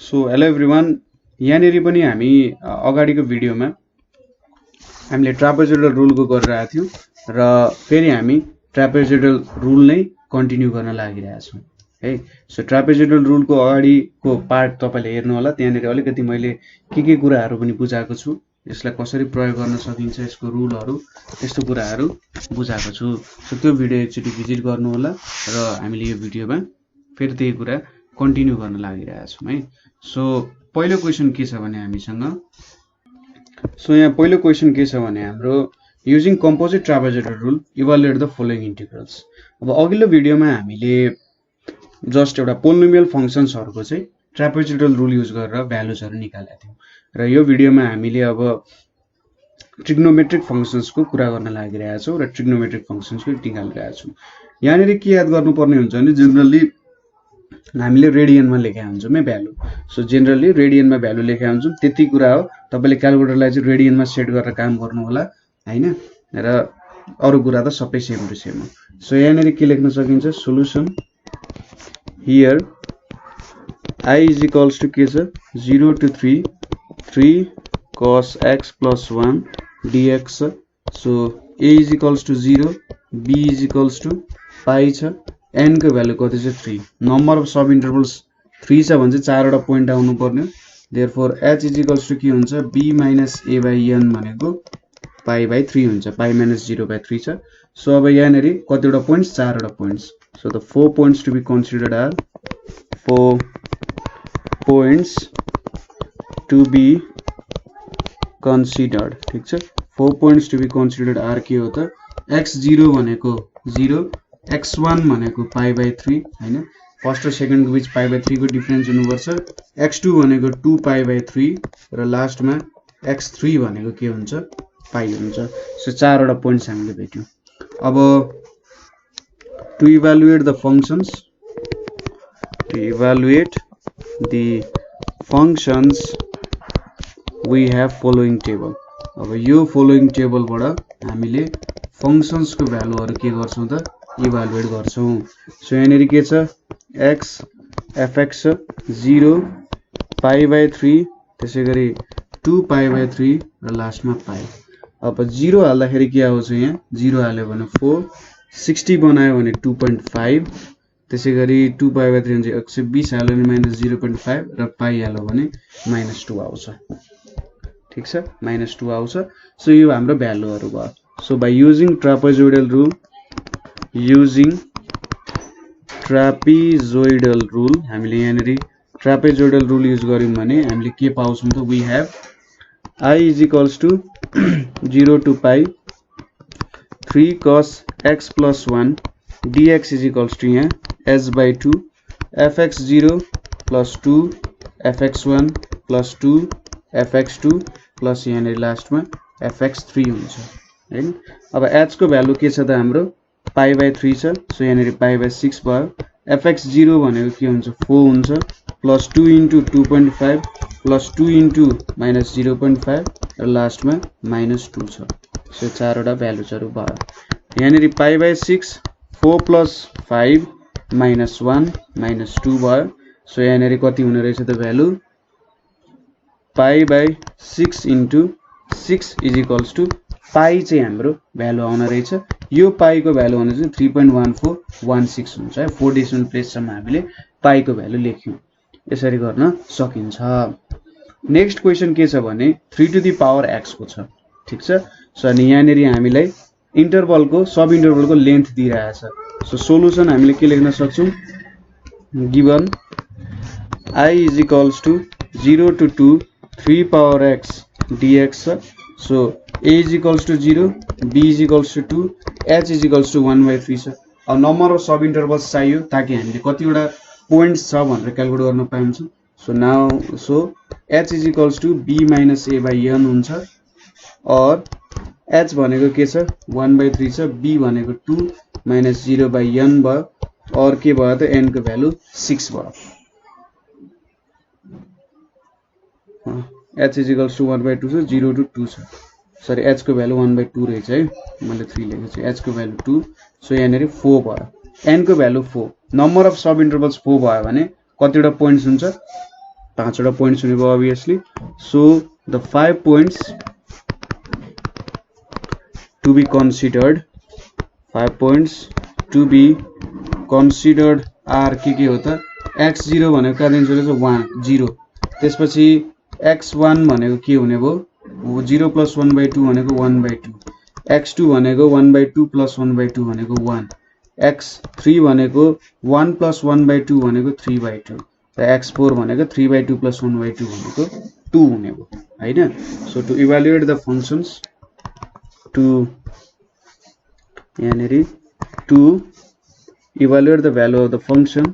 So hello everyone, यहाँनिर पनि हामी अगाडिको भिडियोमा हामीले ट्रापेजोइडल रुलको गरिरहेका थियौँ र फेरि हामी ट्रापेजोइडल रुल नै कन्टिन्यू गर्न लागिरहेका छौँ है। सो ट्रापेजोइडल रुलको अगाडिको पार्ट तपाईँले हेर्नु होला, त्यहाँनिर अलिकति मैले के कुराहरू पनि बुझाएको छु, यसलाई कसरी प्रयोग गर्न सकिन्छ, यसको रुलहरू, त्यस्तो कुराहरू बुझाएको छु। सो त्यो भिडियो एकचोटि भिजिट गर्नु होला र हामीले यो भिडियोमा फेरि त्यही कुरा कन्टिन्यू गर्न लागिरहेका छौँ है। सो पहिलो क्वेसन के छ भने हामीसँग, यहाँ पहिलो क्वेसन के छ भने हाम्रो using composite trapezoidal rule evaluate the following integrals. अब अघिल्लो भिडियोमा हामीले जस्ट एउटा पोलिनोमियल फङ्सन्सहरूको चाहिँ ट्रापेजोइडल रुल युज गरेर भ्यालुजहरू निकालेका थियौँ र यो भिडियोमा हामीले अब ट्रिग्नोमेट्रिक फङ्सन्सको कुरा गर्न लागिरहेका छौँ र ट्रिग्नोमेट्रिक फङ्सन्सको निकालिरहेका छौँ। यहाँनिर के याद गर्नुपर्ने हुन्छ भने जेनरली हामीले रेडियनमा लेखेका हुन्छौँ है भ्यालु। सो जेनरली रेडियनमा भ्यालु लेखेका हुन्छौँ, त्यति कुरा हो। तपाईँले क्यालकुलेटरलाई चाहिँ रेडियनमा सेट गरेर काम गर्नु होला हैन, र अरू कुरा त सबै सेम टु सेम हो। सो यहाँनिर के लेख्न सकिन्छ, solution here I is equals to के छ 0 to 3 cos x plus 1 dx। So a is equals to 0, b is equals to pi छ, n को भ्यालु कति छ 3, नम्बर अफ सब इन्टरभल्स 3 छ भने चाहिँ 4 वटा पोइन्ट आउनु पर्ने। Therefore h is equals to के हुन्छ b minus a by n भनेको पाई बाई 3 हुन्छ, पाई माइनस 0 बाई 3 छ। सो अब यहाँनिर कतिवटा पोइन्ट्स, 4 वटा points. So the 4 points to be considered are 4 points to be considered, ठीक छ। 4 points to be considered are के हो त, x0 भनेको 0, x1 भनेको पाई बाई 3 हैन, फर्स्ट र सेकेन्डको बीच पाई बाई 3 को डिफरेन्स हुनुपर्छ, x2 भनेको 2 पाई बाई 3 र लास्टमा x3 भनेको के हुन्छ, पाई हुन्छ। सो 4 वटा पोइन्ट्स हामीले भेट्यौँ। अब to evaluate the functions we have following table। अब यो following table बाट हामीले functions को भ्यालुहरु के गर्छौं त, इभ्यालुएट गर्छौं। सो यहाँनिर के छ, x fx 0 पाई बाई 3, त्यसैगरी 2 पाई बाई 3 र लास्टमा पाई। अब 0 हाल्दाखेरि के आउँछ, यहाँ 0 हाल्यो भने 4, 60 बनायो भने 2.5, त्यसैगरी 2 पाई बाई 3 हुन्छ 120 हाल्यो भने माइनस 0.5 र पाई हाल्यो भने -2 आउँछ, ठीक छ, -2 आउँछ। सो यो हाम्रो भ्यालुहरु भयो। So by using trapezoidal rule हामीले यहाँनिर ट्रापेजोइडल रुल युज गर्यौं भने हामीले के पाउँछौं त, we have I is equals to 0 to pi 3 cos x plus 1 dx is equals to यहाँ h by 2 fx0 plus 2 fx1 plus 2 fx2 plus यहाँ लास्टमा fx3 हुन्छ हैन। अब h को भ्यालु के छ त हाम्रो पाई बाई 3 छ, सो यहाँ पाई बाई 6 भयो। fx0 भनेको के हुन्छ 4 हुन्छ, plus 2 into 2.5 plus 2 into minus 0.5 र लास्टमा -2 छ। सो 4 वटा भ्यालुजहरु भयो। यहाँनिर पाई बाई 6 4 प्लस 5 -1 -2 भयो। सो यहाँनिर कति हुने रहेछ त value, pi by 6 into 6 is equals to पाई चाहिँ हाम्रो भ्यालु आउन रहेछ। यो पाई को भ्यालु भने चाहिँ 3.1416 हुन्छ है। 4 डेसिमल प्लेससम्म हामीले पाई को भ्यालु लेख्यौं, यसरी गर्न सकिन्छ। नेक्स्ट क्वेशन के छ भने 3 to the power x को छ, ठीक छ। सो अनि यहाँनिर हामीलाई इन्टरभलको सब इन्टरभलको लेन्थ दिइरहेछ। सो सोलुसन हामीले के लेख्न सक्छौं, given I is equals to 0 to 2 3 power x dx। So a is equals to 0, b is equals to 2, h is equals to 1/3 छ। अब नम्बर अफ सब इन्टरभल्स चाहियो ताकि हामीले कतिवटा पोइन्ट्स छ भनेर क्याल्कुलेट गर्न पाउँछौं। So h is equals to b minus a by n हुन्छ, और h भनेको के छ 1/3 छ, b भनेको 2 माइनस 0 बाई n भयो, और के भयो त n को भ्यालु 6 भयो। h इज इक्वल्स टु 1/2 छ, 0 to 2 छ, सरी h को भ्यालु 1/2 रहेछ है, मैले 3 लेखेको छु, h को भ्यालु 2। सो यहाँनिर 4 भयो, n को भ्यालु 4, नम्बर अफ सब इन्टरभल्स 4 भयो भने कतिवटा पोइन्ट्स हुन्छ 5 वटा पोइन्ट्स हुने भयो obviously. So the 5 points to be considered, 5 points to be considered are के हो त x0 भनेको कहाँ दिन्छ रहेछ 1 0, त्यसपछि x1 भनेको के हुने भयो 0 + 1/2 भनेको 1/2, x2 भनेको 1/2 + 1/2 भनेको 1, x3 भनेको 1 + 1/2 भनेको 3/2 र x4 भनेको 3/2 + 1/2 भनेको 2 हुने भयो हैन. So to evaluate the functions to to evaluate the value of the function,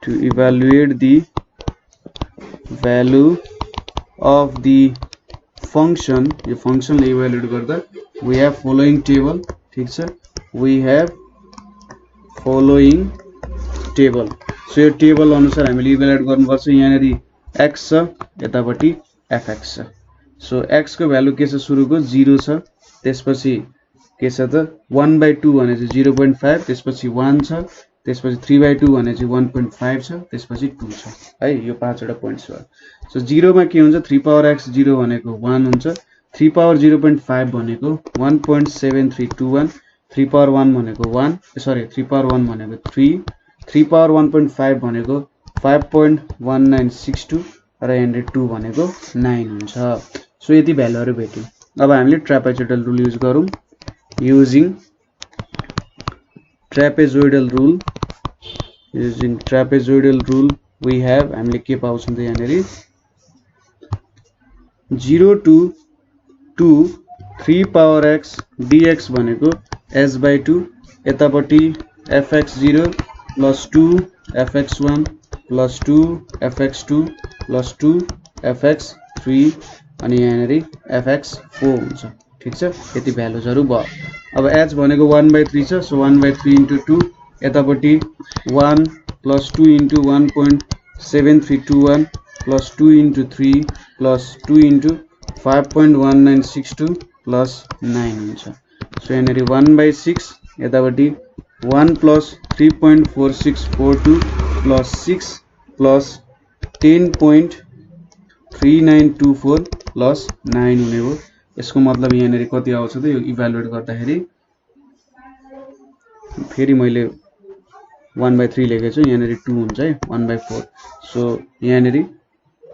to evaluate the value of the function, यो function ले evaluate गर्दा we have following table, ठीक छ, we have following table. So यो table अनुसार हामीले evaluate गर्नुपर्छ. यहाँनेरि x छ, यतापट्टि fx छ. सो x को भ्यालु के छ सुरुको 0 छ, त्यसपछि के छ त 1/2 भने चाहिँ 0.5, त्यसपछि 1 छ, त्यसपछि 3/2 भने चाहिँ 1.5 छ, त्यसपछि 2 छ है. यो 5 वटा पोइन्ट्स भयो. सो 0 मा के हुन्छ 3 पावर x 0 भनेको 1 हुन्छ, 3 पावर 0.5 भनेको 1.7321, 3 पावर 1 भनेको 1, सरी 3 पावर 1 भनेको 3, 3 पावर 1.5 भनेको 5.1962 र यहाँ 2 भनेको 9 हुन्छ. सो यति भ्यालुहरु भेट्यौं. अब हामीले ट्रापेजोइडल रुल युज गरौँ. using trapezoidal rule, we have हामीले के पाउँछौं त यहाँनेरि 0 to 2 3 power x dx भनेको s/2, यतापट्टि fx0 plus 2 fx1 plus 2 fx2 plus 2 fx3 अनि यहाँनेरि fx4 हुन्छ. ठीक छ, यति भ्यालुजहरु भयो. अब h भनेको 1/3 छ, सो 1/3 * 2, यतापट्टि 1 + 2 * 1.7321 plus 2 * 3 plus 2 * 5.1962 plus 9 हुन्छ. सो यहाँनेरि 1/6, यतापट्टि 1 plus 3.4642 plus 6 plus 10.3924 plus 9 हुने भयो. यसको मतलब यहाँनेरि कति आउँछ त यो इभ्यालुएट गर्दाखेरि, फेरि मैले 1/3 लेखेको छु, यहाँनेरि 2 हुन्छ है 1/4. सो यहाँनेरि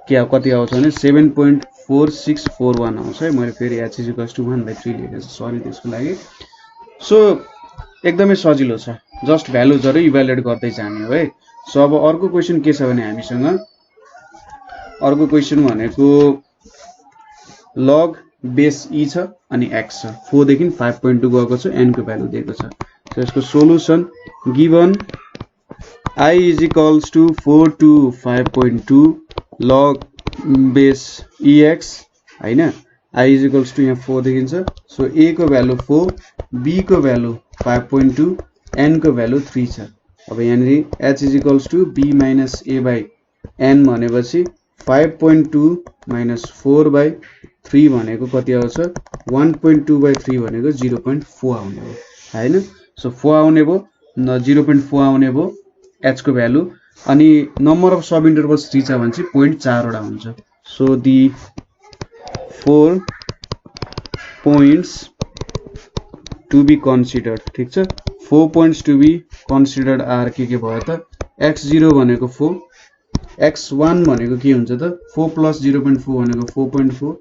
के कति आउँछ भने 7.4641 आउँछ है. मैले फेरि h = 1/3 लेखेको छु, सरी त्यसको लागि. सो एकदमै सजिलो छ, जस्ट भ्यालुजहरु इभ्यालुएट गर्दै जाने हो है. सो अब अर्को क्वेशन के छ भने हामीसँग अर्को क्वेशन भनेको log बेस e छ अनि x छ, 4 देखि 5.2 गएको छ, n को भ्यालु दिएको छ. सो यसको solution given I = 4 to 5.2 log base ex हैन. I = यहाँ 4 देखिन्छ. सो a को भ्यालु 4, b को भ्यालु 5.2, n को भ्यालु 3 छ. अब यहाँनेरि h = b - a / n भनेपछि 5.2 - 4/3 भनेको कति आउँछ 1.2/3 भनेको 0.4 आउने हो हैन. सो 4 आउने भयो, 0.4 आउने भयो h को भ्यालु. अनि नम्बर अफ सब इन्टरभल्स 3 छ भने चाहिँ 0.4 वटा हुन्छ. So the 4 points to be considered, ठीक छ. 4 points to be considered are के भयो त x0 भनेको 4, x1 भनेको के हुन्छ त 4 + 0.4 भनेको 4.4,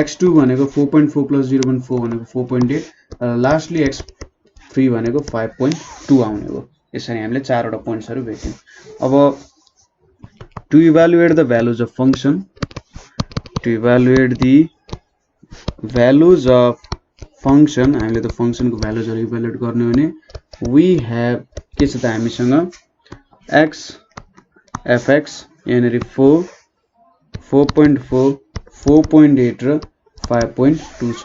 x2 भनेको 4.4 + 0.4 भनेको 4.8 र लास्टली x3 भनेको 5.2 आउने हो. यसरी हामीले 4 वटा पोइन्ट्सहरु भेट्यौं. अब to evaluate the values of function, to evaluate the values of function, हामीले त फंक्शनको भ्यालुजहरु इभ्यालुएट गर्ने हो भने वी हेभ के छ त हामीसँग x fx यहाँनेरि 4, 4.4, 4.8 र 5.2 छ.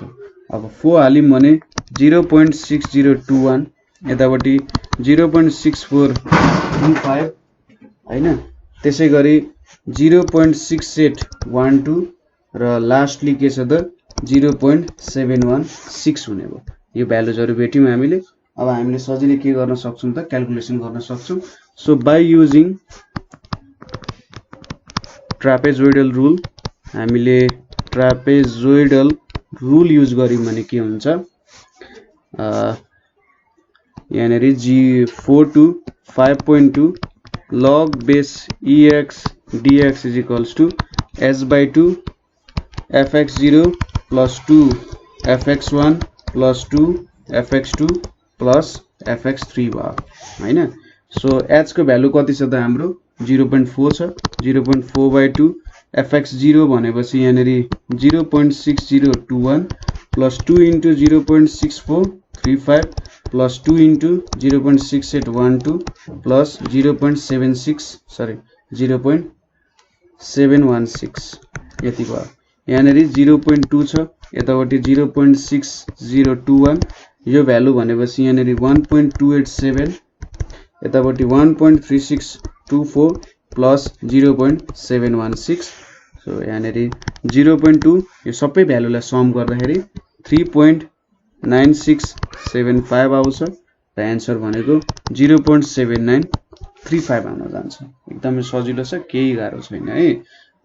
अब 4 हालिम भने 0.6021, यतापट्टि 0.6425 हैन. त्यसैगरी 0.6812 र लास्टली के छ त 0.716 हुने भयो. यो भ्यालुजहरु भेट्यौं हामीले. अब हामीले सजिलै के गर्न सक्छौं त क्याल्कुलेसन गर्न सक्छौं. So by using trapezoidal rule हामीले ट्रापेजोइडल रुल युज गर्यौं भने के हुन्छ यहाँनेरि G4 to 5.2 log base EX dx is equals to S by 2 fx0 plus 2 fx1 plus 2 fx2 plus fx3 भयो हैन सो h को भ्यालु कति छ त हाम्रो 0.4 छ 0.4 by 2 fx0 भनेपछि यहाँनेरि 0.6021 plus 2 into 0.6435 plus 2 into 0.6812 plus 0.716 यति भयो यहाँनेरि 0.2 छ यतापट्टि 0.6021 यो भ्यालु भनेपछि यहाँनेरि 1.287 यतापट्टि 1.3624 plus 0.716 सो यहाँनेरि 0.2 यो सबै भ्यालुलाई सम गर्दाखेरि 3.9675 आउँछ र आन्सर भनेको 0.7935 आउन जान्छ एकदमै सजिलो छ केही गाह्रो छैन है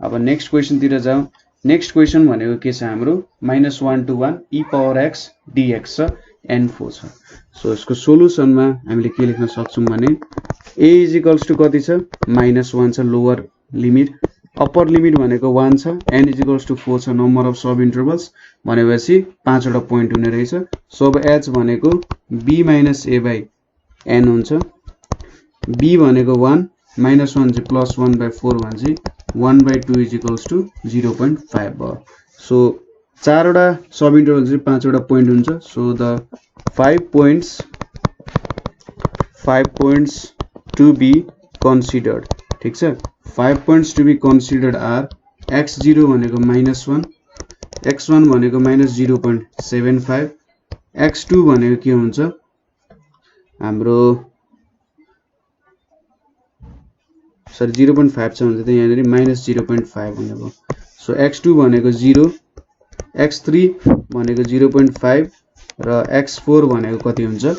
अब नेक्स्ट क्वेशन तिर जाउँ नेक्स्ट क्वेशन भनेको के छ हाम्रो -1 to 1 e power x dx छ n4 छ सो यसको सोलुसनमा हामीले के लेख्न सक्छौं भने a is equals to कति छ -1 छ लोअर लिमिट अप्पर लिमिट भनेको 1 छ n is equals to 4 छ नम्बर अफ सब इन्टरभल्स भनेपछि 5 वटा पोइन्ट हुने रहेछ सो अब h भनेको b - a by n हुन्छ b भनेको 1 -1 चाहिँ +1 by 4 भनेपछि 1 by 2 is equals to 0.5 भयो सो 4 वटा सब इन्टरभल चाहिँ 5 वटा पोइन्ट हुन्छ so the 5 points to be considered ठीक छ 5 points to be considered are x0 भनेको -1 x1 भनेको -0.75 x2 भनेको के हुन्छ हाम्रो सरी 0.5 छ भने त यहाँनेरि -0.5 हुने भयो सो x2 भनेको 0 x3 भनेको 0.5 र x4 भनेको कति हुन्छ 1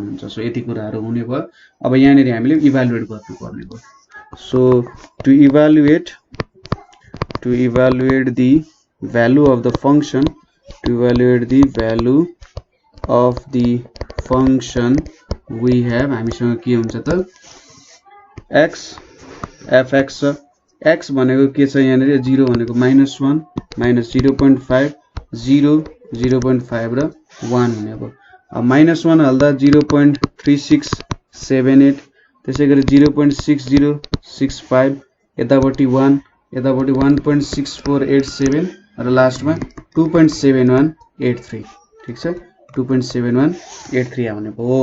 हुन्छ सो यति कुराहरु हुने भयो अब यहाँनेरि हामीले इभ्यालुएट गर्नु पर्ने भयो so to evaluate the value of the function we have हामीसँग के हुन्छ त x fx x भनेको के छ यहाँनेरि 0 भनेको -1 -0.5 0 0.5 र 1 हुने भयो अब -1 हाल्दा 0.3678 त्यसैगरी 0.6065 यतापट्टि 1 यतापट्टि 1.6487 र लास्टमा 2.7183 ठीक छ 2.7183 आउने भयो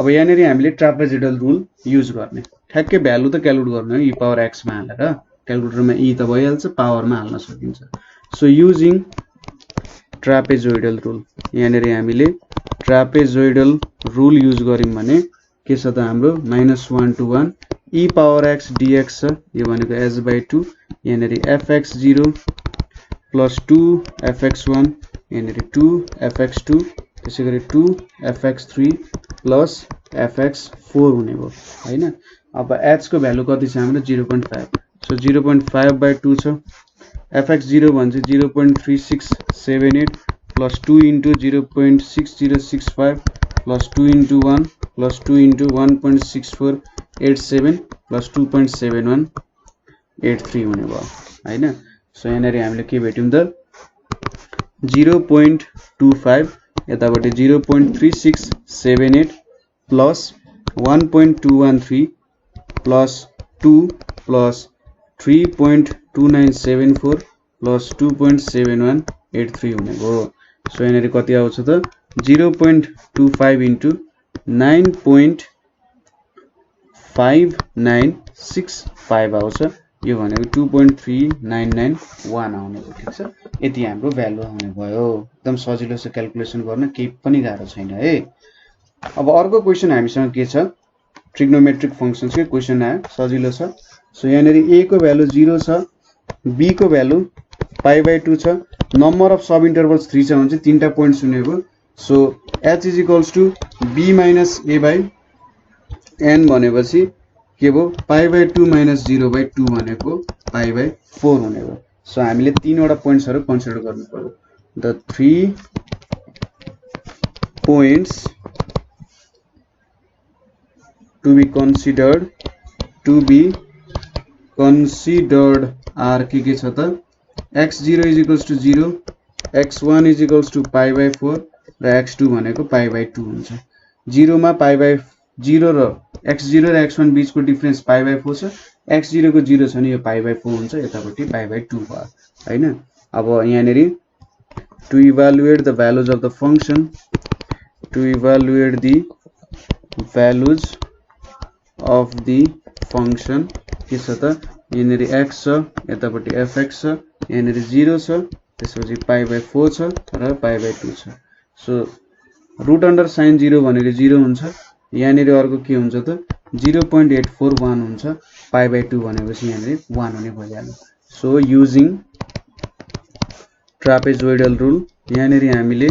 अब यहाँनेरि हामीले ट्रापेजोइडल रुल युज गर्ने ठ्याक्कै भ्यालु त क्याल्कुलेट गर्ने हो e पावर x मा हालेर क्याल्कुलेटरमा e त भइहाल्छ पावरमा हाल्न सकिन्छ सो युजिङ ट्रापेजोइडल रुल यहाँनेरि हामीले ट्रापेजोइडल रुल युज गर्यौं भने के छ त हाम्रो -1 to 1 e power x dx छ यो भनेको s by 2 यहाँनेरि fx0 plus 2 fx1 यहाँनेरि 2 fx2 त्यसैगरी 2 fx3 plus fx4 हुने भयो हैन अब h को भ्यालु कति छ हाम्रो 0.5 सो 0.5 by 2 छ fx0 भन्छ 0.3678 plus 2 into 0.6065 plus 2 into 1 plus 2 into 1.6487 plus 2.7183 हुने भयो हैन सो यहाँनेरि हामीले के भेट्यौं त 0.25 यतापट्टि 0.3678 plus 1.213 plus 2 plus 3.2974 plus 2.7183 हुने भयो सो यहाँनेरि कति आउँछ त 0.25 into 9.5965 आउँछ यो भनेको 2.3991 आउने भयो ठीक छ यति हाम्रो भ्यालु आउने भयो एकदम सजिलो छ क्याल्कुलेसन गर्न केही पनि गाह्रो छैन है अब अर्को क्वेशन हामीसँग के छ ट्रिग्नोमेट्रिक फंक्शन्स को क्वेशन आयो सजिलो छ सो यहाँनेरि a को भ्यालु 0 छ b को भ्यालु π/2 छ नम्बर अफ सब इन्टरभल्स 3 छ भने चाहिँ तीनटा पोइन्ट्स हुने भयो so h is equals to b minus a by n भनेपछि के भयो π/2 - 0/2 भनेको पाई/4 हुने भयो। सो हामीले तीनवटा पोइन्ट्सहरु कन्सिडर गर्नु पर्यो। The 3 points to be considered are के छ त x0 = 0, x1 = पाई/4 र x2 भनेको पाई/2 हुन्छ। 0 मा पाई/0 र x0 र x1 बीचको डिफरेन्स पाई/4 छ, x0 को 0 छ नि यो पाई/4 हुन्छ, यतापट्टि पाई/2 भयो हैन। अब यहाँनेरि to evaluate the values of the function के छ त यहाँनेरि x छ, यतापट्टि fx छ, यहाँनेरि 0 छ, त्यसपछि पाई/4 छ र पाई/2 छ। सो रुट अन्डर साइन 0 भनेको 0 हुन्छ, यहाँनेरि अर्को के हुन्छ त 0.841 हुन्छ, पाई/2 भनेपछि यहाँनेरि 1 हुने भइहाल्यो। सो युजिङ ट्रापेजोइडल रुल, यहाँनेरि हामीले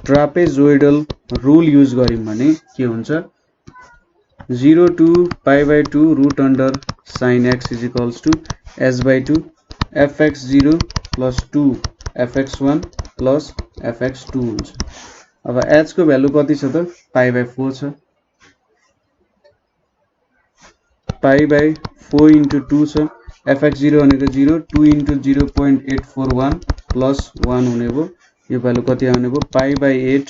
ट्रापेजोइडल रुल युज गर्यौं भने के हुन्छ 0 to पाई/2 root under sine x = s/2 fx0 + 2 fx1 + fx2 हुन्छ। अब h को भ्यालु कति छ त पाई/4 छ, पाई/4 * 2 छ, fx0 भनेको 0, 2 * 0.841 + 1 हुने भयो। यो भ्यालु कति आउने भयो पाई/8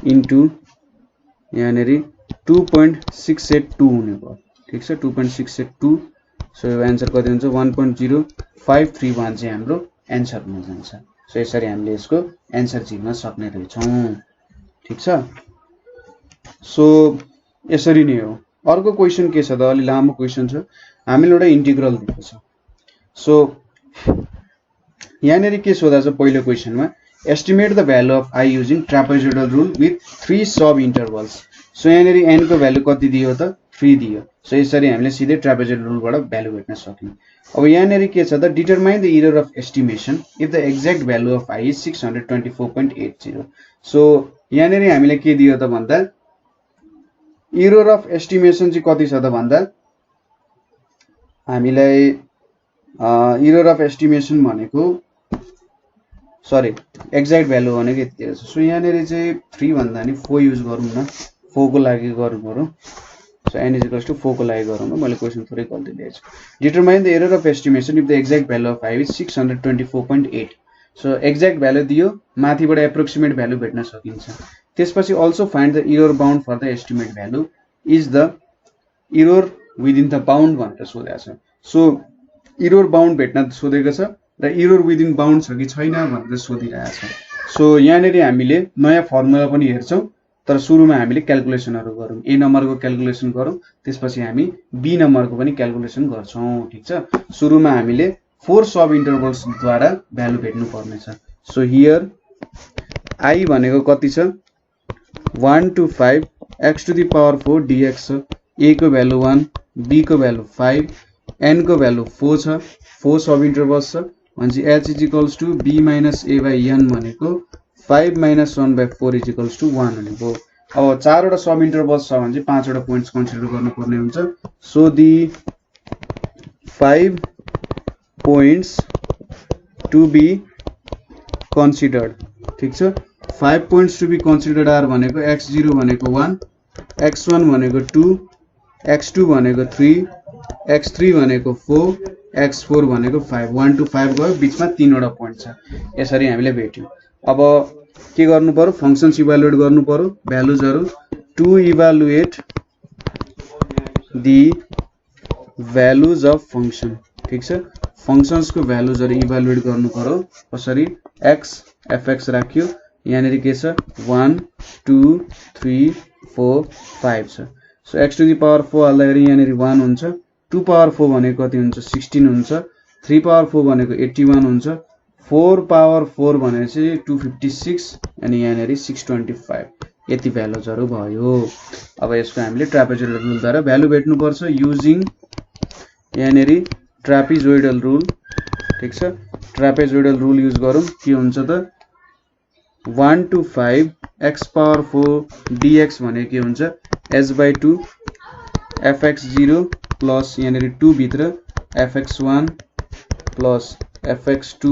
* यहाँनेरि 2.682 हुने भयो। ठीक छ 2.682। सो यो आन्सर कति हुन्छ 1.0531 चाहिँ हाम्रो आन्सर हुन जान्छ। सो यसरी हामीले यसको आन्सर झिक्न सक्ने रहेछौं। ठीक छ। सो यसरी नै हो। अर्को क्वेशन के छ त अलि लामो क्वेशन छ, हामीले एउटा इन्टिग्रल दिएको छ। सो यहाँनेरि के सोधा छ पहिलो क्वेशनमा estimate the value of i using trapezoidal rule with 3 sub intervals. सो यहाँनेरि n को भ्यालु कति दियो त 3 दियो। सो यसरी हामीले सिधै ट्रापेजोइडल रुलबाट भ्यालु भेट्न सक्यौं। अब यहाँनेरि के छ त determine the error of estimation if the exact value of i is 624.80। So यहाँनेरि हामीले के दियो त भन्दा एरर अफ एस्टिमेसन चाहिँ कति छ त भन्दा हामीलाई एरर अफ एस्टिमेसन भनेको एक्ज्याक्ट भ्यालु भनेको यति छ। सो यहाँनेरि चाहिँ 3 भन्दा नि 4 युज गरौँ न, 4 को लागि गरौँ बरु। सो n = 4 को लागि गरौँ न, मैले क्वेशन थोरै गल्ती ल्याएछु। Determine the error of estimation if the exact value of i is 624.8। So exact value दियो, माथिबाट एप्रोक्सिमेट भ्यालु भेट्न सकिन्छ। त्यसपछि also find the error bound for the estimate value is the error within the bound भनेर सोधेको छ। So error bound भेट्न सोधेको छ र एरर विदिन बाउन्ड छ कि छैन भनेर सोधिरहेको छ। सो यहाँनेरि हामीले नयाँ फर्मुला पनि हेर्छौं, तर सुरुमा हामीले क्याल्कुलेसनहरु गरौँ। a नम्बरको क्याल्कुलेसन गरौँ, त्यसपछि हामी b नम्बरको पनि क्याल्कुलेसन गर्छौं। ठीक छ। सुरुमा हामीले 4 सब इन्टरभल्स द्वारा भ्यालु भेट्नु पर्ने छ। सो हियर i भनेको कति छ 1 to 5 x⁴ dx छ, a को भ्यालु 1, b को भ्यालु 5, n को भ्यालु 4 छ, 4 सब इन्टरभल्स छ भनेपछि h = b - a/n भनेको 5 - 1/4 = 1 हुने भयो। अब 4 वटा सब इन्टरभल्स छ भने चाहिँ 5 वटा पोइन्ट्स कन्सिडर गर्नुपर्ने हुन्छ। So the 5 points to be considered। ठीक छ। 5 points to be considered are भनेको x0 भनेको 1, x1 भनेको 2, x2 भनेको 3, x3 भनेको 4, x4 भनेको 5। 1 to 5 गयो, बीचमा 3 वटा पोइन्ट छ। यसरी हामीले भेट्यौं। अब के गर्नु पर्यो फंक्शन्स इभ्यालुएट गर्नु पर्यो, भ्यालुजहरु to evaluate the values of function. ठीक छ। फंक्शन्स को भ्यालुजहरु इभ्यालुएट गर्नु पर्यो। कसरी x fx राख्यो, यहाँनेरि के छ 1 2 3 4 5 छ। सो x⁴ हाल्दाखेरि यहाँनेरि 1 हुन्छ, 2⁴ भनेको कति हुन्छ 16 हुन्छ, 3⁴ भनेको 81 हुन्छ, 4⁴ भनेपछि 256 अनि यहाँनेरि 625 यति भ्यालुजहरु भयो। अब यसको हामीले ट्रापेजोइडल रुल द्वारा भ्यालु भेट्नु पर्छ युजिङ यहाँनेरि ट्रापेजोइडल रुल। ठीक छ। ट्रापेजोइडल रुल युज गरौँ, के हुन्छ त 1 to 5 x⁴ dx भनेको के हुन्छ s/2 fx0 प्लस यहाँनेरि 2 भित्र fx1 plus fx2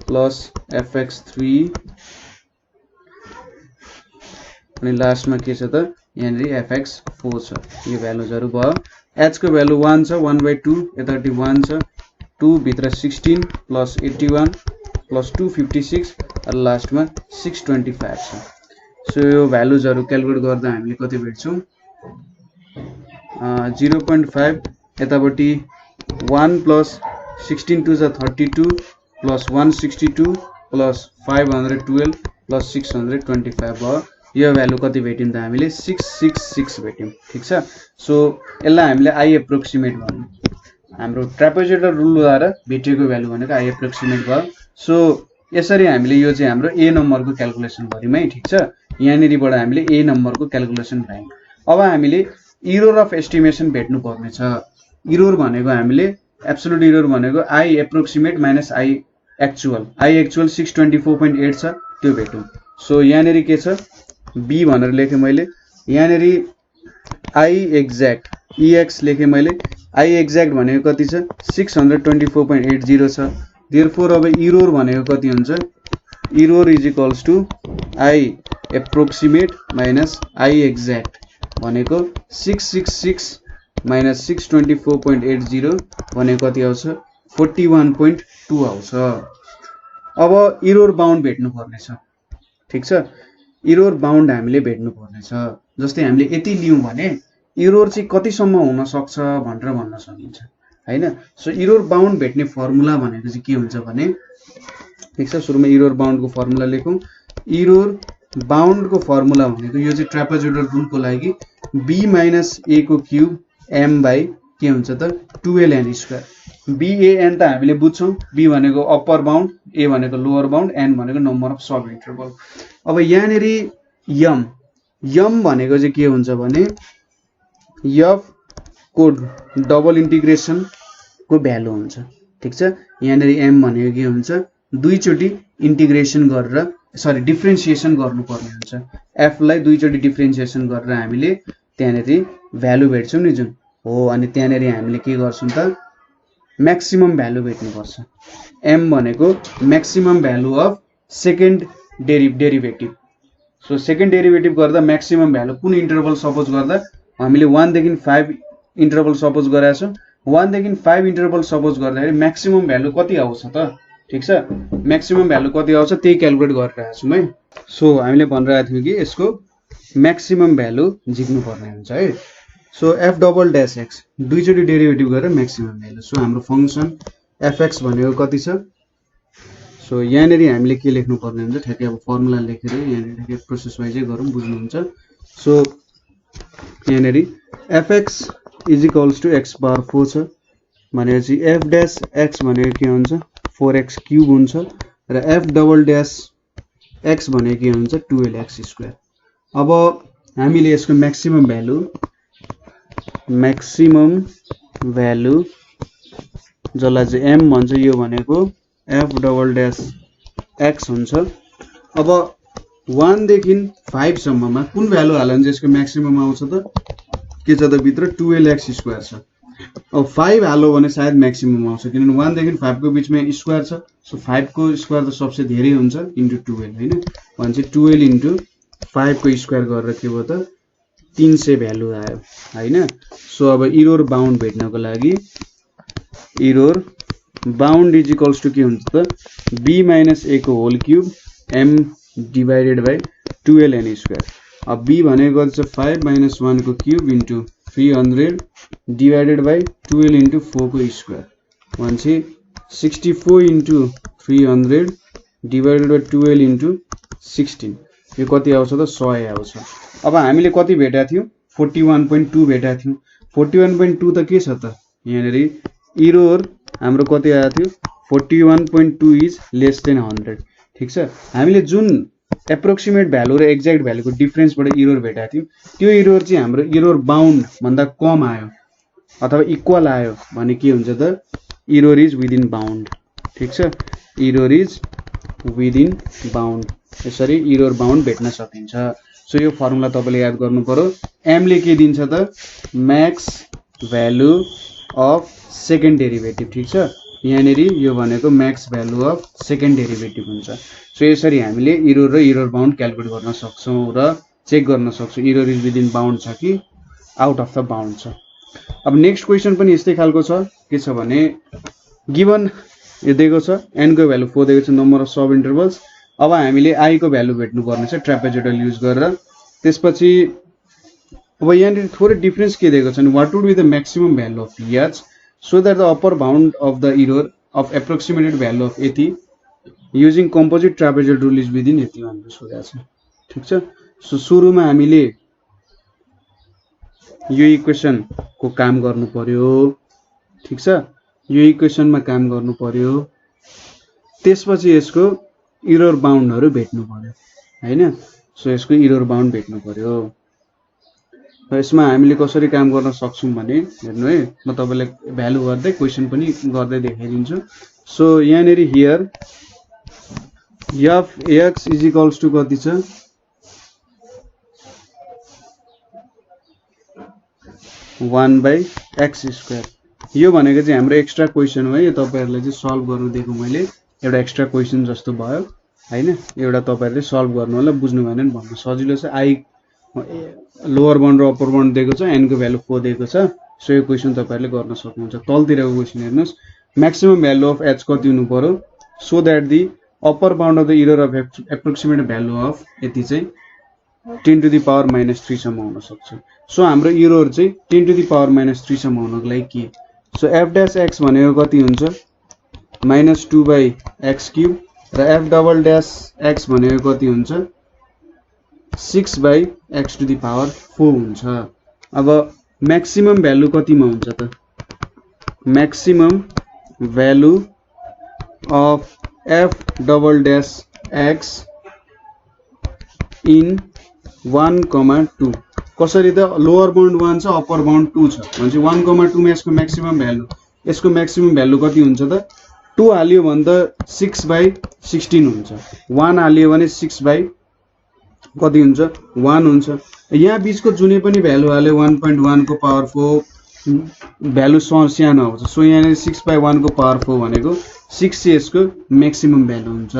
plus fx3 अनि लास्टमा के छ त यहाँनिर fx4 छ। यो भ्यालुजहरु भयो। h को भ्यालु 1 छ 1/2 यतापट्टि 1 छ 2 भित्र 16 प्लस 81 प्लस 256 र लास्टमा 625 छ। सो यो भ्यालुजहरु क्याल्कुलेट गर्दा हामीले कति भेट्छौं 0.5 यतापट्टि 1 प्लस 16 2 जा 32 प्लस 162 प्लस 512 प्लस 625 भयो। यो भ्यालु कति भेट्यौं त हामीले 666 भेट्यौं। ठीक छ। सो यसलाई हामीले आई एप्रोक्सिमेट भन्यौं। हाम्रो ट्रापेजोइडल रुलद्वारा भेटिएको भ्यालु भनेको आई एप्रोक्सिमेट भयो। सो यसरी हामीले यो चाहिँ हाम्रो ए नम्बरको क्याल्कुलेसन गर्यौं है। ठीक छ। यहाँनिरबाट हामीले ए नम्बरको क्याल्कुलेसन भ्यायौं। अब हामीले इरर अफ एस्टिमेसन भेट्नु पर्ने छ। इरर भनेको हामीले एब्सोल्युट इरर भनेको I approximate minus I actual 624.8 छ त्यो भेटौं। सो यहाँनिर के छ b भनेर लेखे मैले। यहाँनिर आई एक्ज्याक्ट ex लेखे मैले। आई एक्ज्याक्ट भनेको कति छ 624.80 छ। देयरफोर अब इरर भनेको कति हुन्छ error is equals to I approximate minus I exact भनेको 666 माइनस 624.80 भनेको कति आउँछ 41.2 आउँछ। अब इरर बाउन्ड भेट्नु पर्ने छ। ठीक छ। इरर बाउन्ड हामीले भेट्नु पर्ने छ। जस्तै हामीले यति लियौं भने इरर चाहिँ कतिसम्म हुन सक्छ भनेर भन्न सकिन्छ हैन। सो इरर बाउन्ड भेट्ने फर्मुला भनेको चाहिँ के हुन्छ भने ठीक छ सुरुमा इरर बाउन्डको फर्मुला लेखौं। इरर बाउन्डको फर्मुला भनेको यो चाहिँ ट्रापेजोइडल रुलको लागि b माइनस a को क्युब m बाइ के हुन्छ त 12n स्क्वायर। ban त हामीले बुझ्छौं b भनेको अप्पर बाउन्ड a भनेको लोअर बाउन्ड n भनेको नम्बर अफ सब इन्टरभल। अब यहाँनिर m भनेको चाहिँ के हुन्छ भने f को डबल इन्टिग्रेसन को भ्यालु हुन्छ। ठीक छ। यहाँनिर m भनेको के हुन्छ दुई चोटी इन्टिग्रेसन गरेर डिफरेन्सिएसन गर्नुपर्ने हुन्छ। f लाई दुई चोटी डिफरेन्सिएसन गरेर हामीले त्यहाँनिर भ्यालु भेट्छौं नि जुन हो। अनि त्यहाँनिर हामीले के गर्छौं त म्याक्सिमम भ्यालु भेट्नुपर्छ। m भनेको maximum value of second derivative. So second derivative गर्दा म्याक्सिमम भ्यालु कुन इन्टरभल सपोज गर्दा हामीले 1 देखि 5 इन्टरभल सपोज गरेका छौं। 1 देखि 5 इन्टरभल सपोज गर्दाखेरि म्याक्सिमम भ्यालु कति आउँछ त ठीक छ। म्याक्सिमम भ्यालु कति आउँछ त्यही क्याल्कुलेट गरिरहेका छौं है। सो हामीले भनिरहेका थियौं कि यसको म्याक्सिमम भ्यालु झिक्नु पर्ने हुन्छ है। So f double dash x दुई चोटी डेरिभेटिभ गरेर म्याक्सिमम भ्यालु। सो हाम्रो फंक्सन fx भनेको कति छ। सो यहाँनिर हामीले के लेख्नु पर्ने हुन्छ ठ्याक्कै अब फर्मुला लेखेर यहाँनिर ठ्याक्कै प्रोसेस वाइजै गरौँ बुझ्नुहुन्छ। सो यहाँनिर fx is equals to x power 4 छ भनेपछि f ड्याश x भनेको के हुन्छ 4x क्यूब हुन्छ र f डबल ड्याश x भनेको के हुन्छ 12x स्क्वायर। अब हामीले यसको म्याक्सिमम भ्यालु जसलाई चाहिँ m भन्छ यो भनेको f डबल ड्याश x हुन्छ। अब 1 देखि 5 सम्ममा कुन भ्यालु हाल्यो भने यसको म्याक्सिमम आउँछ त के छ त भित्र 12x स्क्वायर छ। अब 5 हाल्यो भने सायद म्याक्सिमम आउँछ किनभने 1 देखि 5 को बीचमा स्क्वायर छ। सो 5 को स्क्वायर त सबसे धेरै हुन्छ इन्टु 12 हैन भन्छ 12 इन्टु 5 को स्क्वायर गरेर के भयो त 300 भ्यालु आयो हैन। सो अब इरर बाउन्ड भेट्नको लागि error bound is equals to के हुन्छ त b माइनस a को whole cube m divided by 12n square. अब b भनेको छ 5 माइनस 1 को cube into 300 divided by 12 into 4 को स्क्वायर भन्छ 64 इन्टु 300 डिवाइडेड बाइ 12 इन्टु 16 यो कति आउँछ त 100 आउँछ। अब हामीले कति भेटेका थियौं 41.2 भेटेका थियौं। 41.2 त के छ त यहाँनिर इरर हाम्रो कति आएको थियो 41.2 इज लेस देन 100। ठीक छ। हामीले जुन एप्रोक्सिमेट भ्यालु र एक्ज्याक्ट भ्यालुको डिफरेन्सबाट इरर भेटेका थियौं त्यो इरर चाहिँ हाम्रो इरर बाउन्ड भन्दा कम आयो अथवा इक्वल आयो भने के हुन्छ त इरर इज विदिन बाउन्ड। ठीक छ। Error is within bound. यसरी इरर बाउन्ड भेट्न सकिन्छ। सो यो फर्मुला तपाईले याद गर्नु पर्यो। m ले के दिन्छ त Max value of second derivative. ठीक छ। यहाँनेरि यो भनेको Max value of second derivative हुन्छ। सो यसरी हामीले इरर र इरर बाउन्ड क्याल्कुलेट गर्न सक्छौँ र चेक गर्न सक्छौँ इरर इज विदिन बाउन्ड छ कि आउट अफ द बाउन्ड छ। अब नेक्स्ट क्वेसन पनि यस्तै खालको छ, के छ भने गिभन यो दिएको छ n को भ्यालु 4 दिएको छ, नम्बर अफ सब इन्टरभल्स। अब हामीले i को भ्यालु भेट्नु पर्ने छ ट्रापेजोइडल युज गरेर। त्यसपछि अब यहाँनिर थोरै डिफरेन्स के दिएको छ भने what would be the maximum value of ph so that the upper bound of the error of approximated value of यति using composite trapezoid rule is within यति भनेर सोधेको छ। ठीक छ। सो सुरुमा हामीले यो इक्वेसन को काम गर्नु पर्यो। ठीक छ, यो इक्वेसनमा काम गर्नु पर्यो, त्यसपछि यसको इरर बाउन्डहरु भेट्नु पर्यो हैन। सो यसको इरर बाउन्ड भेट्नु पर्यो। यसमा हामीले कसरी काम गर्न सक्छौं भने हेर्नु है, म तपाईलाई भ्यालु गर्दै क्वेशन पनि गर्दै देखाइदिन्छु। सो यहाँनेरि here f x is equals to कति छ 1/x²। यो भनेको चाहिँ हाम्रो एक्स्ट्रा क्वेशन हो है, यो तपाईहरुले चाहिँ सल्भ गर्नु दिएको मैले एउटा एक्स्ट्रा क्वेशन जस्तो भयो हैन। एउटा तपाईहरुले सल्भ गर्नु होला, बुझ्नु भएन भने भन्नु सजिलो छ। i लोअर बाउन्ड र अप्पर बाउन्ड दिएको छ, n को भ्यालु 4 दिएको छ। सो यो क्वेशन तपाईहरुले गर्न सक्नुहुन्छ। तलतिरको क्वेशन हेर्नुस्, म्याक्सिमम भ्यालु अफ h कति हुनु पर्यो so that the upper bound of the error of approximate value of यति चाहिँ 10 टु द पावर -3 सम्म हुन सक्छ। सो हाम्रो इरर चाहिँ 10 टु द पावर -3 सम्म हुनको लागि के, सो f डैश x भनेको कति हुन्छ -2/x³ र f डबल डैश x भनेको कति हुन्छ 6/x टु द पावर 4 हुन्छ। अब म्याक्सिमम भ्यालु कतिमा हुन्छ त, maximum value of f double dash x in 1,2 कसरी त लोअर बाउन्ड 1 छ अप्पर बाउन्ड 2 छ भने 1,2 मा यसको म्याक्सिमम भ्यालु कति हुन्छ त 2 हाल्यो भने त 6/16 हुन्छ, 1 हाल्यो भने 6/ कति हुन्छ 1 हुन्छ। यहाँ बीचको जुनै पनि भ्यालु हाल्यो 1.1 को पावर 4 भ्यालु सानो आउँछ। सो यहाँ 6/1 को पावर 4 भनेको 6 चाहिँ यसको म्याक्सिमम भ्यालु हुन्छ।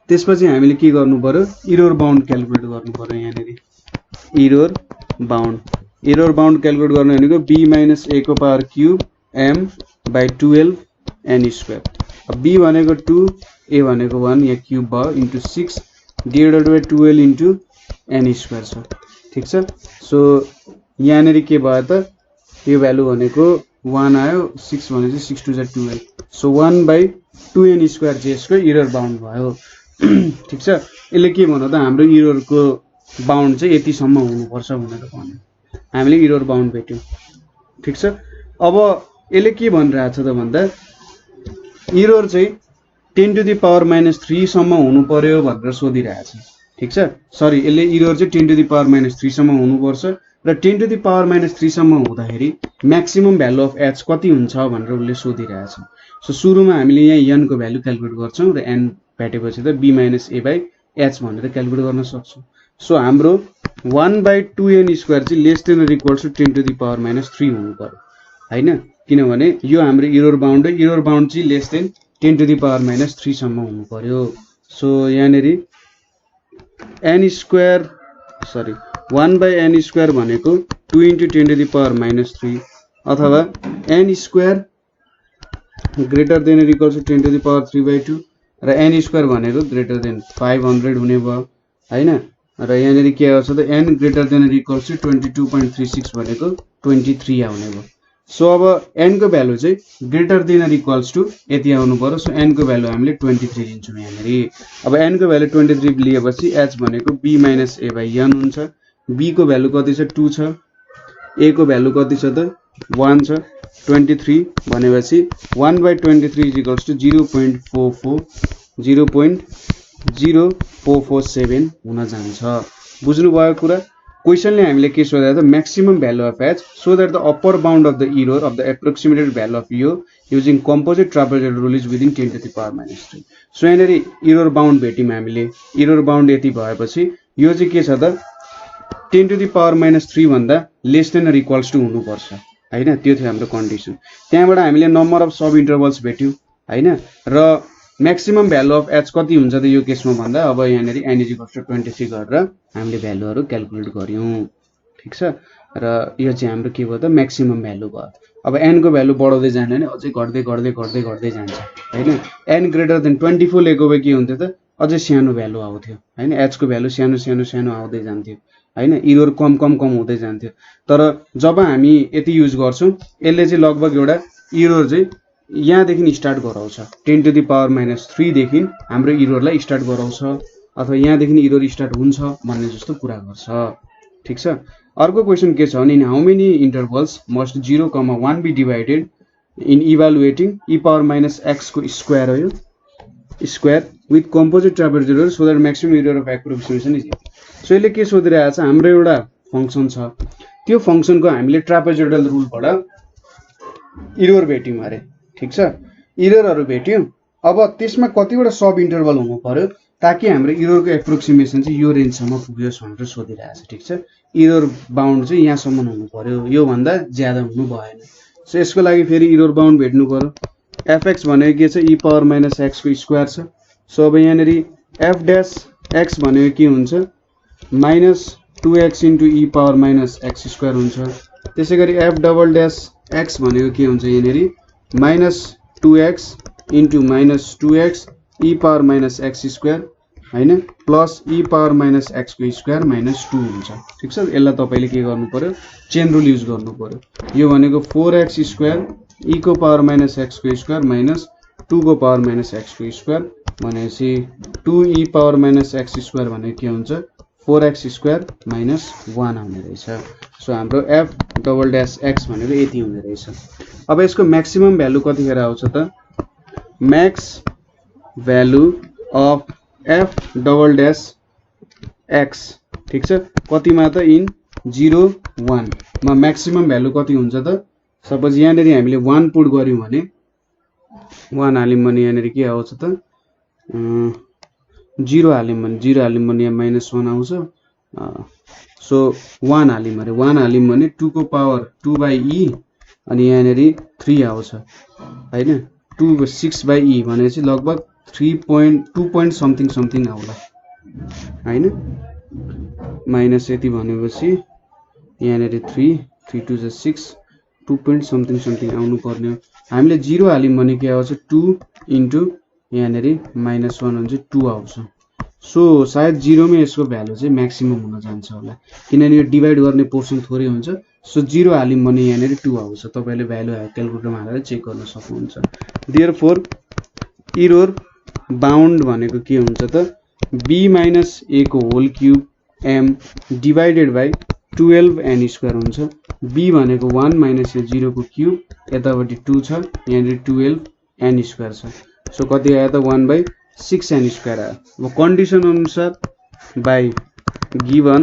त्यसपछि हामीले के गर्नु पर्यो, इरर बाउन्ड क्याल्कुलेट गर्नु पर्यो। यहाँनेरि इरर बाउन्ड क्याल्कुलेट गर्नु भनेको b - a को पावर क्यूब m/12 n²। अब b भनेको 2, a भनेको 1, यहाँ क्यूब भयो into 6 divided by 12 into n² छ। ठीक छ। सो यहाँनेरि के भयो त यो भ्यालु भनेको 1 आयो, 6 भनेपछि 6 2 जा 12। सो 1/2 n² चाहिँ यसको इरर बाउन्ड भयो। ठीक छ। यसले के भन्नु त हाम्रो इररको बाउन्ड चाहिँ यतिसम्म हुनुपर्छ भनेर भन्यो। हामीले इरर बाउन्ड भेट्यौं। ठीक छ। अब यसले के भनिरहेछ त भन्दा इरर चाहिँ 10 टु द पावर -3 सम्म हुनु पर्यो भनेर सोधिरहेछ। ठीक छ। सरी, यसले इरर चाहिँ 10 टु द पावर -3 सम्म हुनुपर्छ र 10 टु द पावर -3 सम्म हुँदाखेरि म्याक्सिमम भ्यालु अफ h कति हुन्छ भनेर उसले सोधिरहेछ। सो सुरुमा हामीले यहाँ n को भ्यालु क्याल्कुलेट गर्छौं र n भेटेपछि त b - a/h भनेर क्याल्कुलेट गर्न सक्छौं। सो हाम्रो 1/2 n² चाहिँ less than or equals to 10 to the power -3 हुनु पर्यो हैन, किनभने यो हाम्रो इरर बाउन्ड हो। इरर बाउन्ड चाहिँ less than 10 to the power -3 सम्म हुनु पर्यो। सो यहाँनेरि n² सरी 1/n² भनेको 2 * 10 टु द पावर -3 अथवा n² greater than or equals to 10 to the power 3/2 र n² भनेको ग्रेटर देन 500 हुने भयो हैन। र यहाँनेरि के आउँछ त n greater than or equals to 22.36 भनेको 23 आउने भयो। सो अब n को भ्यालु चाहिँ greater than or equals to यति आउनु पर्यो। सो n को भ्यालु हामीले 23 लिन्छौं यहाँनेरि। अब n को भ्यालु 23 लिएपछि h भनेको b - a/n हुन्छ। b को भ्यालु कति छ 2 छ, a को भ्यालु कति छ त 1 छ। 23 भनेपछि 1/23 इज इक्वल्स टु 0.0447 हुन जान्छ। बुझ्नुभयो कुरा। क्वेशनले हामीले के सोधेको त maximum value of h so that the upper bound of the error of the approximated value of यो using composite trapezoidal rule is within 10 to the power -3। So यहाँनेरि इरर बाउन्ड भेट्यौं हामीले। इरर बाउन्ड यति भएपछि यो चाहिँ के छ त 10 टु द पावर -3 भन्दा less than or equals to हुनुपर्छ हैन। त्यो थियो हाम्रो कन्डिसन। त्यहाँबाट हामीले नम्बर अफ सब इन्टरभल्स भेट्यौं हैन र म्याक्सिमम भ्यालु अफ एच कति हुन्छ त यो केसमा भन्दा अब यहाँनेरि n = 23 गरेर हामीले भ्यालुहरु क्याल्कुलेट गर्यौं ठीक छ र यो चाहिँ हाम्रो के भयो त म्याक्सिमम भ्यालु भयो अब n को भ्यालु बढाउँदै जाने भने अझै घट्दै जान्छ हैन n > 24 लेको भए के हुन्थ्यो त अझै सानो भ्यालु आउँथ्यो हैन h को भ्यालु सानो आउँदै जान्थ्यो हैन एरर कम हुँदै जान्थ्यो तर जब हामी यति युज गर्छौं यसले चाहिँ लगभग एउटा एरर चाहिँ यहाँ देखि स्टार्ट गराउँछ 10⁻³ देखि हाम्रो एररलाई स्टार्ट गराउँछ अथवा यहाँ देखि एरर स्टार्ट हुन्छ भन्ने जस्तो कुरा गर्छ ठीक छ अर्को क्वेशन के छ भने how many intervals must 0,1 be divided in evaluating e⁻x को स्क्वायर हो यो square with composite trapezoidal so that maximum error of approximation is so यसले के सोधिरहेको छ हाम्रो एउटा फंक्सन छ त्यो फंक्सनको हामीले ट्रापेजोइडल रुलबाट एरर भेट्यौं अरे ठीक छ एररहरु भेट्यौं अब त्यसमा कतिवटा सब इन्टरभल हुनु पर्यो ताकि हाम्रो एररको एप्रोक्सिमेसन चाहिँ यो रेन्जसम्म पुग्योस् भनेर सोधिरहेको छ ठीक छ एरर बाउन्ड चाहिँ यहाँसम्म हुनु पर्यो यो भन्दा ज्यादा हुनु भएन सो यसको लागि फेरि एरर बाउन्ड भेट्नु पर्यो fx भनेको के छ e⁻x को स्क्वायर छ सो अब यहाँनेरि f' x भनेको के हुन्छ -2x * e⁻x² हुन्छ त्यसैगरी f'' x भनेको के हुन्छ यहाँनेरि -2x * -2x e⁻x² हैन प्लस e⁻x को स्क्वायर -2 हुन्छ ठीक छ यसलाई तपाईले के गर्नु पर्यो चेन रुल युज गर्नु पर्यो यो भनेको 4x² e⁻x² -2 भनेपछि 2e⁻x² भनेको के हुन्छ 4x² - 1 आउने रहेछ सो हाम्रो f''x भनेको यति हुने रहेछ अब यसको म्याक्सिमम भ्यालु कतिखेर आउँछ त म्याक्स भ्यालु अफ f''x ठीक छ कतिमा त इन 0 1 मा म्याक्सिमम भ्यालु कति हुन्छ त सपोज यहाँनेरि हामीले 1 पुट गर्यौं भने 1 हाल्यौं भने यहाँनेरि के आउँछ त 0 हाल्यौं भने यहाँ -1 आउँछ सो 1 हाल्यौं भने 2 को पावर 2/e अनि यहाँनेरि 3 आउँछ हैन 2/6/e भनेपछि लगभग 3.2 point something आउला हैन माइनस यति भनेपछि यहाँनेरि 3 2 6 2 point something आउनु पर्ने हो हामीले 0 हाल्यौं भने के आउँछ 2 इन्टु यहाँनेरि -1 हुन्छ 2 आउँछ सो सायद 0 मै यसको भ्यालु चाहिँ म्याक्सिमम हुन जान्छ होला किनभने यो डिवाइड गर्ने पोर्सन थोरै हुन्छ सो 0 हाल्यौं भने यहाँनेरि 2 आउँछ तपाईले भ्यालु क्याल्कुलेटरमा हालेर चेक गर्न सक्नुहुन्छ देयरफोर एरर बाउन्ड भनेको के हुन्छ त b - a को whole cube m divided by 12n² हुन्छ b भनेको 1 - a 0 को क्यूब यतापटि 2 छ यहाँनेरि 12n² छ सो कति आयो त 1/6n² आयो अब कन्डिसन अनुसार बाइ गिवन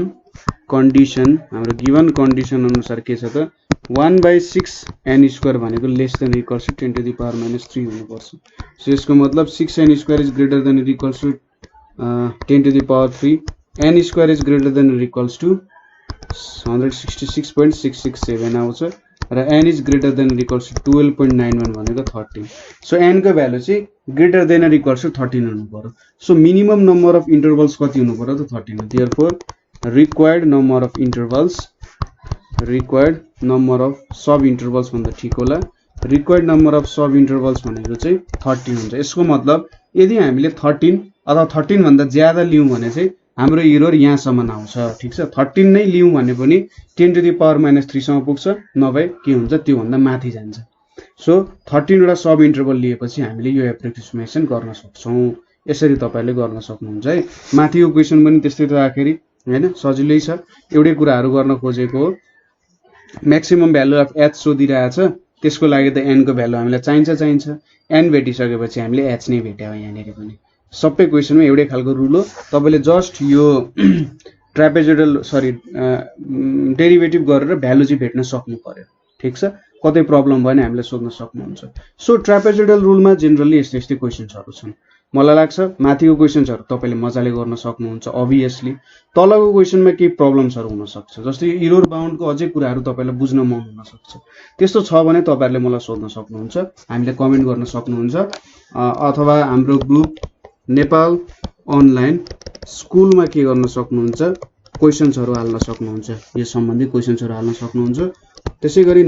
कन्डिसन हाम्रो गिवन कन्डिसन अनुसार के छ त 1/6n² भनेको लेस देन इक्वल्स टु 10⁻³ हुनु पर्छ सो यसको मतलब 6n² is greater than equals to 10⁻³ n² is greater than equals to 166.667 आउँछ र n is greater than equals to 12.91 भनेको 13 सो n को भ्यालु चाहिँ ग्रेटर देन इक्वल्स टु 13 हुनु पर्यो so minimum number of intervals कति हुनु पर्यो त 13 therefore required number of intervals required number of sub intervals भन्दा ठीक होला required number of sub intervals भनेको चाहिँ 30 हुन्छ यसको मतलब यदि हामीले 13 अथवा 13 भन्दा ज्यादा लियौं भने चाहिँ हाम्रो एरर यहाँसम्म आउँछ ठीक छ 13 नै लियौं भने पनि 10⁻³ सम्म पुग्छ नभए के हुन्छ त्यो भन्दा माथि जान्छ सो 13 वटा सब इन्टरभल लिएपछि हामीले यो एप्रोक्सिमेसन गर्न सक्छौं यसरी तपाईले गर्न सक्नुहुन्छ है माथिको क्वेशन पनि त्यस्तै त आखिरी हैन सजिलै छ एउटै कुराहरु गर्न खोजेको हो म्याक्सिमम भ्यालु अफ h सोधिरहेछ त्यसको लागि त n को भ्यालु हामीलाई चाहिन्छ n भेटिसकेपछि हामीले h नै भेट्यौ यहाँनेरि पनि सबै क्वेशनमा एउटै खालको रुल हो तपाईले जस्ट यो ट्रापेजोइडल डेरिभेटिभ गरेर भ्यालु चाहिँ भेट्न सक्नु पर्यो ठीक छ कतै प्रब्लम भयो भने हामीले सोध्न सक्नुहुन्छ सो ट्रापेजोइडल रुलमा जनरली यस्तै क्वेशन्सहरु छन् मलाई लाग्छ माथिको क्वेसन्सहरु तपाईले मजाले गर्न सक्नुहुन्छ अभियसली तलको क्वेसनमा केही प्रब्लम्सहरु हुन सक्छ जस्तै इरर बाउन्डको अझै कुराहरु तपाईलाई बुझ्न मन हुन सक्छ त्यस्तो छ भने तपाईहरुले मलाई सोध्न सक्नुहुन्छ हामीले कमेन्ट गर्न सक्नुहुन्छ अथवा हाम्रो ग्रुप नेपाल अनलाइन स्कुलमा के गर्न सक्नुहुन्छ क्वेसन्सहरु हाल्न सक्नुहुन्छ यो सम्बन्धी क्वेसन्सहरु हाल्न सक्नुहुन्छ त्यसैगरी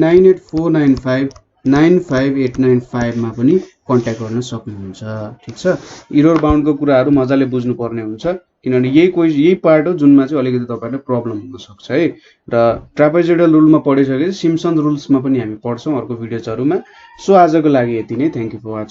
9849595895 मा पनि कन्ट्याक्ट गर्न सक्नुहुन्छ ठीक छ इरर बाउन्डको कुराहरु मजाले बुझ्नु पर्ने हुन्छ किनभने यही पार्ट हो जुनमा चाहिँ अलिकति तपाईहरुले प्रब्लम हुन सक्छ है र ट्रापेजोइडल रुलमा पढिसकेपछि सिम्पसन रुल्समा पनि हामी पढ्छौं अर्को भिडियोजहरुमा सो आजको लागि यति नै थ्यांक यू फर वाचिङ